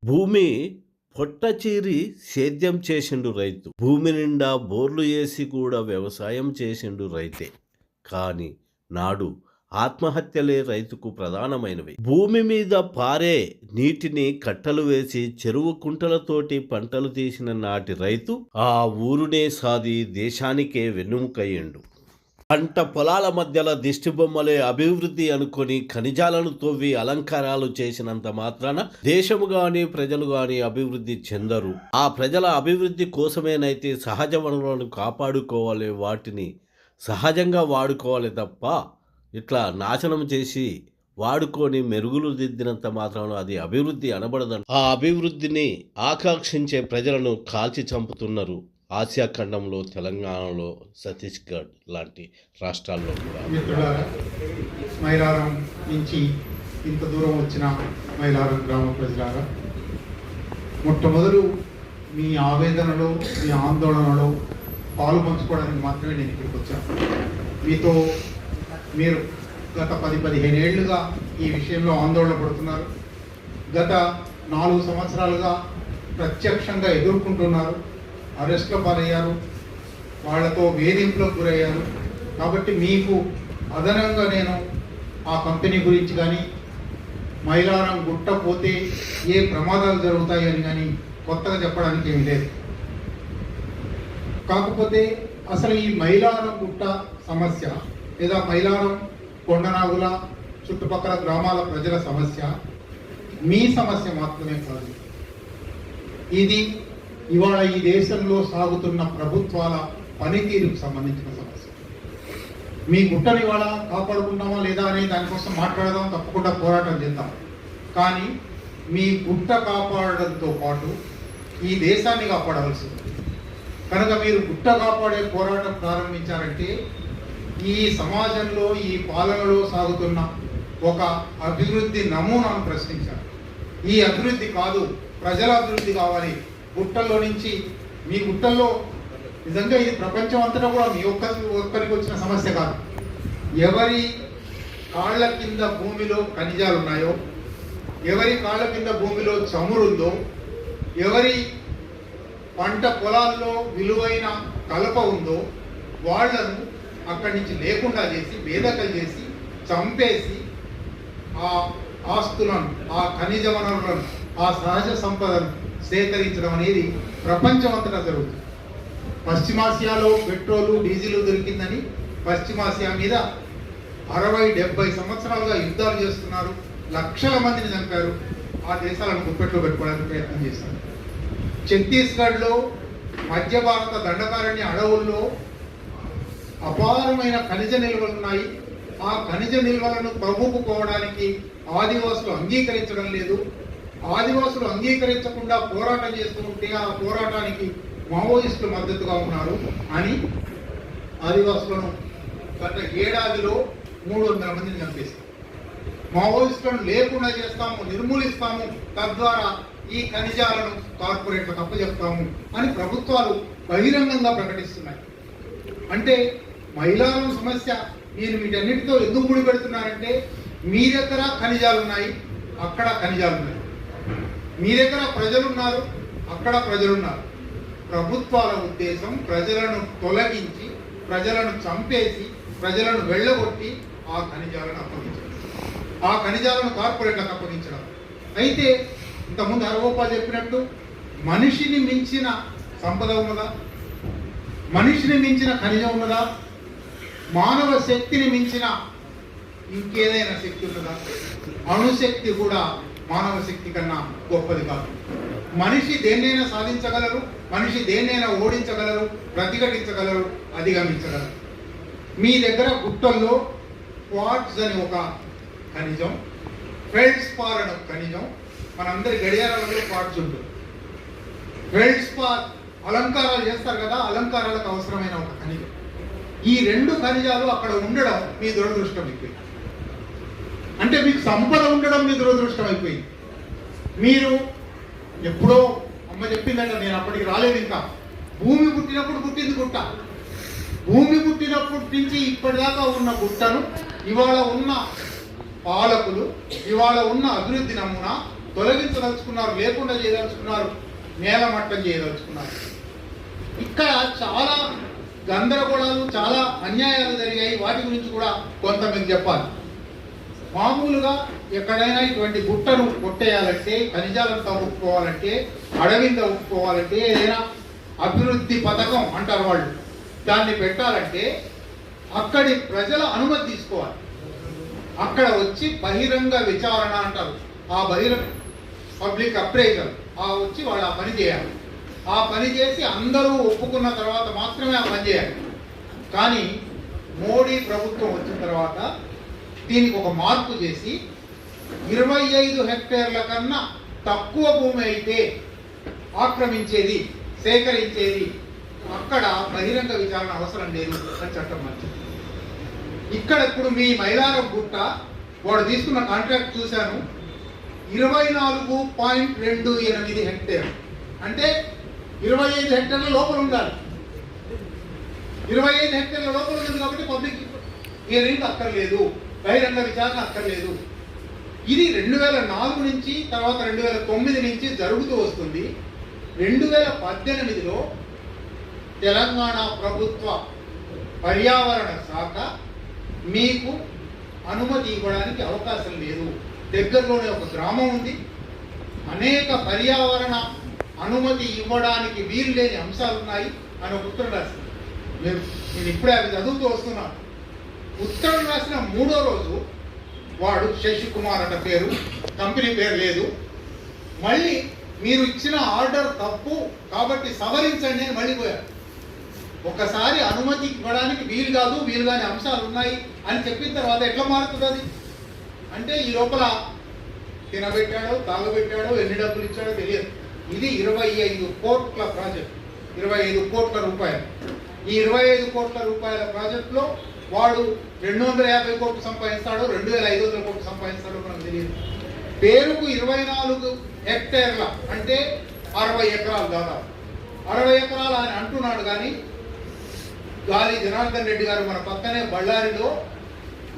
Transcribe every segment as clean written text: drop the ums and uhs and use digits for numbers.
భూమి పొట్టచీరి సేద్యం చేసిండు రైతు. భూమి నిండా బోర్లు వేసి కూడా వ్యవసాయం చేసిండు రైతే. కానీ నాడు ఆత్మహత్యలే రైతుకు ప్రధానమైనవి. భూమి మీద పారే నీటిని కట్టలు వేసి చెరువు కుంటలతోటి పంటలు తీసిన నాటి రైతు ఆ ఊరునే సాది దేశానికే వెన్నుముకయ్యిండు. పంట పొలాల మధ్యలో దిష్టిబొమ్మలే అభివృద్ధి అనుకొని ఖనిజాలను తవ్వి అలంకారాలు చేసినంత మాత్రాన దేశము గాని ప్రజలు గాని అభివృద్ధి చెందరు. ఆ ప్రజల అభివృద్ధి కోసమేనైతే సహజ వనరులను కాపాడుకోవాలి, వాటిని సహజంగా వాడుకోవాలి తప్ప ఇట్లా నాశనం చేసి వాడుకొని మెరుగులు దిద్దినంత మాత్రాన అది అభివృద్ధి అనబడదని. ఆ అభివృద్ధిని ఆకాంక్షించే ప్రజలను కాల్చి చంపుతున్నారు. ఆసియా ఖండంలో, తెలంగాణలో, ఛత్తీస్గఢ్ లాంటి రాష్ట్రాల్లో కూడా. మైలారం నుంచి ఇంత దూరం వచ్చిన మైలారం గ్రామ ప్రజలారా, మొట్టమొదలు మీ ఆవేదనలో, మీ ఆందోళనలో పాలు పంచుకోవడానికి మాత్రమే నేను ఇక్కడికి వచ్చాను. మీతో మీరు గత 10-15 ఏళ్లుగా ఈ విషయంలో ఆందోళన పడుతున్నారు. గత 4 సంవత్సరాలుగా ప్రత్యక్షంగా ఎదుర్కొంటున్నారు. అరెస్ట్లో పాలయ్యారు, వాళ్లతో వేధింపులకు గురయ్యారు. కాబట్టి మీకు అదనంగా నేను ఆ కంపెనీ గురించి కానీ, మైలారం గుట్ట పోతే ఏ ప్రమాదాలు జరుగుతాయి అని కానీ కొత్తగా చెప్పడానికి ఏమి లేదు. కాకపోతే అసలు ఈ మైలారం గుట్ట సమస్య లేదా మైలారం కొండనాగుల చుట్టుపక్కల గ్రామాల ప్రజల సమస్య మీ సమస్య మాత్రమే కాదు. ఇది ఇవాళ ఈ దేశంలో సాగుతున్న ప్రభుత్వాల పనితీరుకు సంబంధించిన సమస్య. మీ గుట్టని ఇవాళ కాపాడుకుంటామా లేదా అనే దానికోసం మాట్లాడదాం, తప్పకుండా పోరాటం చేద్దాం. కానీ మీ గుట్ట కాపాడడంతో పాటు ఈ దేశాన్ని కాపాడవలసి ఉంది. కనుక మీరు గుట్ట కాపాడే పోరాటం ప్రారంభించారంటే ఈ సమాజంలో, ఈ పాలనలో సాగుతున్న ఒక అభివృద్ధి నమూనాను ప్రశ్నించారు. ఈ అభివృద్ధి కాదు, ప్రజల అభివృద్ధి కావాలి. గుట్టల్లో నుంచి మీ గుట్టల్లో నిజంగా ఇది ప్రపంచం అంతటా కూడా మీ ఒక్కరికి వచ్చిన సమస్య కాదు. ఎవరి కాళ్ళ కింద భూమిలో ఖనిజాలు ఉన్నాయో, ఎవరి కాళ్ళ కింద భూమిలో చమురుందో, ఎవరి పంట పొలాల్లో విలువైన కలప ఉందో వాళ్లను అక్కడి నుంచి లేకుండా చేసి, వేదకలు చేసి, చంపేసి ఆ ఆస్తులను, ఆ ఖనిజ వనరులను, ఆ సహజ సంపదను సేకరించడం అనేది ప్రపంచం అంతటా జరుగుతుంది. పశ్చిమాసియాలో పెట్రోలు, డీజిల్ దొరికిందని పశ్చిమాసియా మీద 60-70 సంవత్సరాలుగా యుద్ధాలు చేస్తున్నారు. లక్షల మందిని చంపారు. ఆ దేశాలను గుప్పెట్లో పెట్టుకోవడానికి ప్రయత్నం చేశారు. ఛత్తీస్గఢ్లో, మధ్య భారత దండకారణ్య అడవుల్లో అపారమైన ఖనిజ నిల్వలు ఉన్నాయి. ఆ ఖనిజ నిల్వలను తవ్వుకుపోవడానికి ఆదివాసులు అంగీకరించడం లేదు. ఆదివాసులు అంగీకరించకుండా పోరాటం చేస్తూ ఉంటే ఆ పోరాటానికి మావోయిస్టులు మద్దతుగా ఉన్నారు అని ఆదివాసులను గత ఏడాదిలో 300 మందిని చంపేస్తారు. మావోయిస్టులను లేకుండా చేస్తాము, నిర్మూలిస్తాము, తద్వారా ఈ ఖనిజాలను కార్పొరేట్లకు అప్పచెప్తాము అని ప్రభుత్వాలు బహిరంగంగా ప్రకటిస్తున్నాయి. అంటే మైలారం సమస్య మీరు వీటన్నిటితో ఎందుకు ముడిపెడుతున్నారంటే మీ దగ్గర ఖనిజాలు ఉన్నాయి, అక్కడ ఖనిజాలు ఉన్నాయి. మీ దగ్గర ప్రజలున్నారు, అక్కడ ప్రజలున్నారు. ప్రభుత్వాల ఉద్దేశం ప్రజలను తొలగించి, ప్రజలను చంపేసి, ప్రజలను వెళ్ళగొట్టి ఆ ఖనిజాలను అప్పగించడం, ఆ ఖనిజాలను కార్పొరేట్లకు అప్పగించడం. అయితే ఇంతకుముందు హరగోపాల్ చెప్పినట్టు మనిషిని మించిన సంపద ఉన్నదా? మనిషిని మించిన ఖనిజం ఉన్నదా? మానవ శక్తిని మించిన ఇంకేదైనా శక్తి ఉన్నదా? అణుశక్తి కూడా మానవ శక్తి కన్నా గొప్పది కాదు. మనిషి దేన్నైనా సాధించగలరు, మనిషి దేన్నైనా ఓడించగలరు, ప్రతిఘటించగలరు, అధిగమించగలరు. మీ దగ్గర గుట్టల్లో క్వార్ట్జ్ అని ఒక ఖనిజం, ఫెల్డ్స్పార్ అని ఒక ఖనిజం, మనందరి గడియారాలలో క్వార్ట్జ్ ఉంటుంది. ఫెల్డ్స్పార్ అలంకారాలు చేస్తారు కదా, అలంకారాలకు అవసరమైన ఒక ఖనిజం. ఈ 2 ఖనిజాలు అక్కడ ఉండడం మీ దురదృష్టం అయిపోయింది. అంటే మీకు సంపద ఉండడం మీ దురదృష్టం అయిపోయింది. మీరు ఎప్పుడో అమ్మ చెప్పిందంట, నేను అప్పటికి రాలేదు ఇంకా, భూమి పుట్టినప్పుడు పుట్టింది గుట్ట. భూమి పుట్టినప్పటి నుంచి ఇప్పటిదాకా ఉన్న గుట్టను ఇవాళ ఉన్న పాలకులు, ఇవాళ ఉన్న అభివృద్ధి నమూనా తొలగించదలుచుకున్నారు, లేకుండా చేయదలుచుకున్నారు, నేలమట్టం చేయదలుచుకున్నారు. ఇక్కడ చాలా గందరగోళాలు, చాలా అన్యాయాలు జరిగాయి. వాటి గురించి కూడా కొంత మీకు చెప్పాలి. మామూలుగా ఎక్కడైనా ఇటువంటి గుట్టను కొట్టేయాలంటే, ఖనిజాలను తవ్వుకోవాలంటే, అడవిని తవ్వుకోవాలంటే, ఏదైనా అభివృద్ధి పథకం అంటారు వాళ్ళు, దాన్ని పెట్టాలంటే అక్కడి ప్రజల అనుమతి తీసుకోవాలి. అక్కడ వచ్చి బహిరంగ విచారణ అంటారు, ఆ బహిరంగ పబ్లిక్ అప్రైజల్ వచ్చి వాళ్ళు ఆ పని చేయాలి. ఆ పని చేసి అందరూ ఒప్పుకున్న తర్వాత మాత్రమే ఆ పని చేయాలి. కానీ మోడీ ప్రభుత్వం వచ్చిన తర్వాత దీనికి ఒక మార్పు చేసి 25 హెక్టేర్ల కన్నా తక్కువ భూమి అయితే ఆక్రమించేది, సేకరించేది, అక్కడ బహిరంగ విచారణ అవసరం లేదు అని చట్టం మంచిది. ఇక్కడ ఇప్పుడు మీ మైలారం గుట్ట వాడు తీసుకున్న కాంట్రాక్ట్ చూశాను, 24.28 హెక్టేర్, అంటే 25 హెక్టర్ల లోపల ఉండాలి. 25 హెక్టర్ల లోపల ఉంది కాబట్టి పబ్లిక్ హియరింగ్ అక్కర్లేదు, బహిరంగ విచారణ అక్కర్లేదు. ఇది 2004 నుంచి, తర్వాత 2009 నుంచి జరుగుతూ వస్తుంది. 2018లో తెలంగాణ ప్రభుత్వ పర్యావరణ శాఖ మీకు అనుమతి ఇవ్వడానికి అవకాశం లేదు. దగ్గరలోనే ఒక గ్రామం ఉంది, అనేక పర్యావరణ అనుమతి ఇవ్వడానికి వీలు లేని అంశాలు ఉన్నాయి అని ఒక ఉత్తరం రాసింది. నేను ఇప్పుడే అవి చదువుతూ వస్తున్నాను. ఉత్తరం రాసిన 3వ రోజు వాడు శశికుమార్ అన్న పేరు, కంపెనీ పేరు లేదు, మళ్ళీ మీరు ఇచ్చిన ఆర్డర్ తప్పు కాబట్టి సవరించండి అని మళ్ళీ పోయారు. ఒకసారి అనుమతి ఇవ్వడానికి వీలు కాదు, వీలు కాని అంశాలు ఉన్నాయి అని చెప్పిన తర్వాత ఎట్లా మారుతుంది అది? అంటే ఈ లోపల తినబెట్టాడో, తాగబెట్టాడో, ఎన్ని డబ్బులు ఇచ్చాడో తెలియదు. ఇది 25 కోట్ల ప్రాజెక్ట్, 25 కోట్ల రూపాయలు. ఈ 25 కోట్ల రూపాయల ప్రాజెక్టులో వాడు 250 కోట్లు సంపాదిస్తాడో, 2500 కోట్లు సంపాదిస్తాడో మనకు తెలియదు. పేరుకు 24 హెక్టేర్ల అంటే 60 ఎకరాలు, దాదాపు 60 ఎకరాలు అని అంటున్నాడు. కానీ గాలి జనార్దన్ రెడ్డి గారు మన పక్కనే బళ్ళారిలో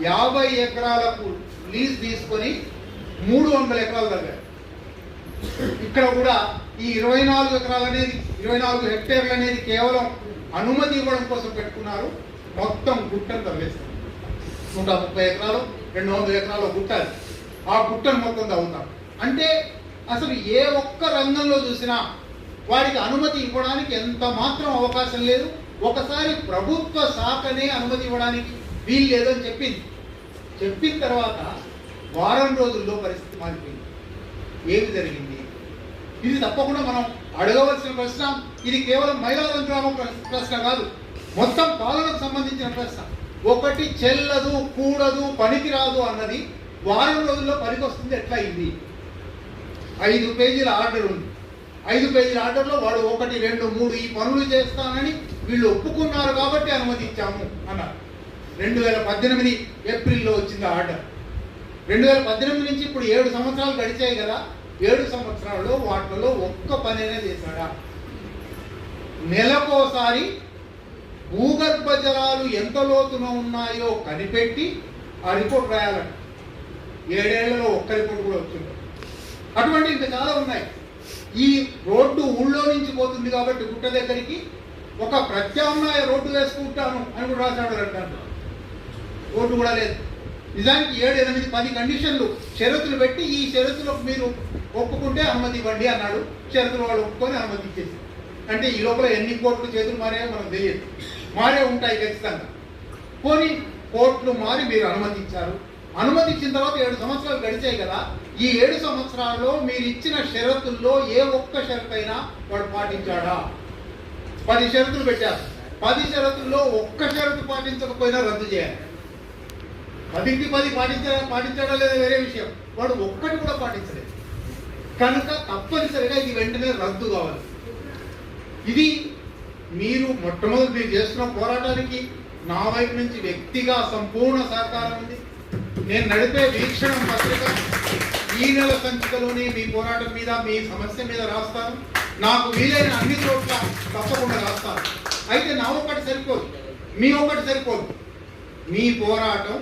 50 ఎకరాలకు లీజ్ తీసుకొని 300 ఎకరాలు తగ్గారు. ఇక్కడ కూడా ఈ 24 ఎకరాలు అనేది, 24 హెక్టేర్లు అనేది కేవలం అనుమతి ఇవ్వడం కోసం పెట్టుకున్నారు. మొత్తం గుట్టను తవ్వేస్తారు. 130 ఎకరాలు, 200 ఎకరాలు గుట్ట, ఆ గుట్టను మొత్తం తవ్వుతారు. అంటే అసలు ఏ ఒక్క రంగంలో చూసినా వాడికి అనుమతి ఇవ్వడానికి ఎంత మాత్రం అవకాశం లేదు. ఒకసారి ప్రభుత్వ శాఖనే అనుమతి ఇవ్వడానికి వీలు లేదని చెప్పింది. చెప్పిన తర్వాత వారం రోజుల్లో పరిస్థితి మారిపోయింది. ఏమి జరిగింది? ఇది తప్పకుండా మనం అడగవలసిన ప్రశ్న. ఇది కేవలం మైలారం గ్రామం ప్రశ్న కాదు, మొత్తం పాలనకు సంబంధించిన ప్రశ్న. ఒకటి చెల్లదు, కూడదు, పనికిరాదు అన్నది వారం రోజుల్లో పనికొస్తుంది. ఎట్లా అయింది? 5 పేజీల ఆర్డర్ ఉంది. 5 పేజీల ఆర్డర్లో వాడు 1, 2, 3 ఈ పనులు చేస్తానని వీళ్ళు ఒప్పుకున్నారు కాబట్టి అనుమతి ఇచ్చాము అన్నారు. 2018 ఏప్రిల్లో వచ్చింది ఆర్డర్. 2018 నుంచి ఇప్పుడు 7 సంవత్సరాలు గడిచాయి కదా. 7 సంవత్సరాల్లో వాటిలో ఒక్క పనైనా చేశాడా? నెలకోసారి భూగర్భ జలాలు ఎంత లోతున ఉన్నాయో కనిపెట్టి ఆ రిపోర్ట్ రాయాలంట. 7 ఏళ్లలో ఒక్క రిపోర్ట్ కూడా వచ్చింది. అటువంటి ఇంకా చాలా ఉన్నాయి. ఈ రోడ్డు ఊళ్ళో నుంచి పోతుంది కాబట్టి గుట్ట దగ్గరికి ఒక ప్రత్యామ్నాయ రోడ్డు వేసుకుంటాను అని కూడా రాశాడు. అంటారు రోడ్డు కూడా లేదు. నిజానికి 7, 8, 10 కండిషన్లు, షరతులు పెట్టి ఈ షరతులకు మీరు ఒప్పుకుంటే అనుమతి ఇవ్వండి అన్నాడు. షరతులు వాళ్ళు ఒప్పుకొని అనుమతి ఇచ్చేసి, అంటే ఈ లోపల ఎన్ని కోట్లు చేతులు మారాయో మనకు తెలియదు. మారే ఉంటాయి ఖచ్చితంగా. పోనీ కోట్లు మారి మీరు అనుమతి ఇచ్చారు. అనుమతి ఇచ్చిన తర్వాత 7 సంవత్సరాలు గడిచాయి కదా. ఈ 7 సంవత్సరాల్లో మీరు ఇచ్చిన షరతుల్లో ఏ ఒక్క షరతు అయినా వాడు పాటించాడా? 10 షరతులు పెట్టారు. 10 షరతుల్లో ఒక్క షరతు పాటించకపోయినా రద్దు చేయాలి. 10కి 10 పాటించడం లేదా వేరే విషయం. వాడు ఒక్కటి కూడా పాటించలేదు కనుక తప్పనిసరిగా ఇది వెంటనే రద్దు కావాలి. ఇది మీరు మొట్టమొదటి మీరు చేస్తున్న పోరాటానికి నా వైపు నుంచి వ్యక్తిగా సంపూర్ణ సహకారం ఉంది. నేను నడిపే వీక్షణం పత్రిక ఈ నెల సంచికలోని మీ పోరాటం మీద, మీ సమస్య మీద రాస్తాను. నాకు వీలైన అన్ని చోట్ల తప్పకుండా రాస్తాను. అయితే నా ఒక్కటి సరిపోదు. మీ ఒక్కటి సరిపోదు. మీ పోరాటం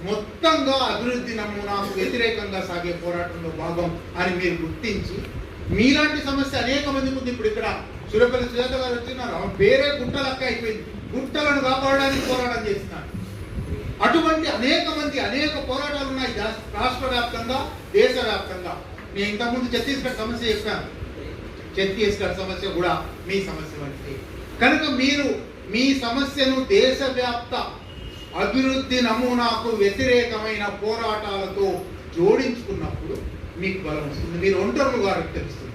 మొత్తంగా అభివృద్ధి నమూనాకు వ్యతిరేకంగా సాగే పోరాటంలో భాగం అని మీరు గుర్తించి, మీలాంటి సమస్య అనేక మంది ఉంది. ఇప్పుడు ఇక్కడ సురపల్లి సుజాత గారు వచ్చినారు, ఆమె పేరే గుట్టలక్క అయిపోయింది. గుట్టలను కాపాడడానికి పోరాటం చేస్తున్నారు. అటువంటి అనేక మంది అనేక పోరాటాలు ఉన్నాయి రాష్ట్ర వ్యాప్తంగా, దేశవ్యాప్తంగా. నేను ఇంతకుముందు ఛత్తీస్గఢ్ సమస్య చెప్పాను. ఛత్తీస్గఢ్ సమస్య కూడా మీ సమస్య వంటిది. కనుక మీరు మీ సమస్యను దేశవ్యాప్త అభివృద్ధి నమూనాకు వ్యతిరేకమైన పోరాటాలతో జోడించుకున్నప్పుడు మీకు బలం వస్తుంది. మీరు ఒంటరులు గారు తెలుస్తుంది.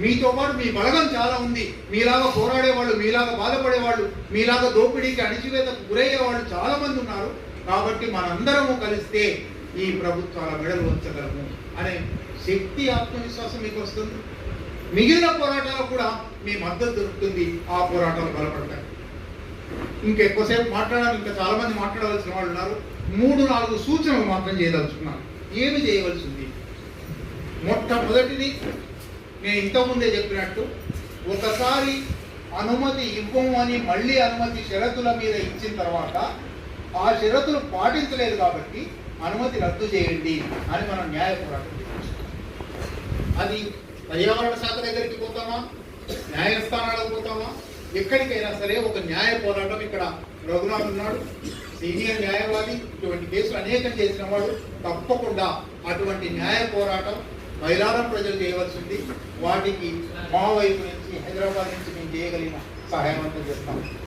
మీతో పాటు మీ బలగం చాలా ఉంది. మీలాగా పోరాడేవాళ్ళు, మీలాగా బాధపడేవాళ్ళు, మీలాగా దోపిడీకి అణిచివేతకు గురయ్యేవాళ్ళు చాలా మంది ఉన్నారు. కాబట్టి మనందరము కలిస్తే ఈ ప్రభుత్వాల మెడలు వంచగలము అనే శక్తి, ఆత్మవిశ్వాసం మీకు వస్తుంది. మిగిలిన పోరాటాలకు కూడా మీ మద్దతు దొరుకుతుంది. ఆ పోరాటాలు బలపడతాయి. ఇంకెక్కువసేపు మాట్లాడాలి, ఇంకా చాలా మంది మాట్లాడవలసిన వాళ్ళు ఉన్నారు. 3-4 సూచనలు మాత్రం చేయదలుచుకున్నాను. ఏమి చేయవలసి ఉంది? మొట్టమొదటిది, నేను ఇంతకుముందే చెప్పినట్టు, ఒకసారి అనుమతి ఇవ్వము అని మళ్ళీ అనుమతి షరతుల మీద ఇచ్చిన తర్వాత ఆ షరతులు పాటించలేదు కాబట్టి అనుమతి రద్దు చేయండి అని మనం న్యాయ పోరాటం చేస్తాం. అది పర్యావరణ శాఖ దగ్గరికి పోతామా, న్యాయస్థానాలకు పోతామా, ఎక్కడికైనా సరే ఒక న్యాయ పోరాటం. ఇక్కడ రఘునాథ్ ఉన్నాడు, సీనియర్ న్యాయవాది, ఇటువంటి కేసులు అనేకం చేసిన వాడు. తప్పకుండా అటువంటి న్యాయ పోరాటం మైలారం ప్రజలు చేయవలసి ఉంది. వాటికి మా వైపు నుంచి, హైదరాబాద్ నుంచి మేము చేయగలిగిన సహాయం అంతా చేస్తాం.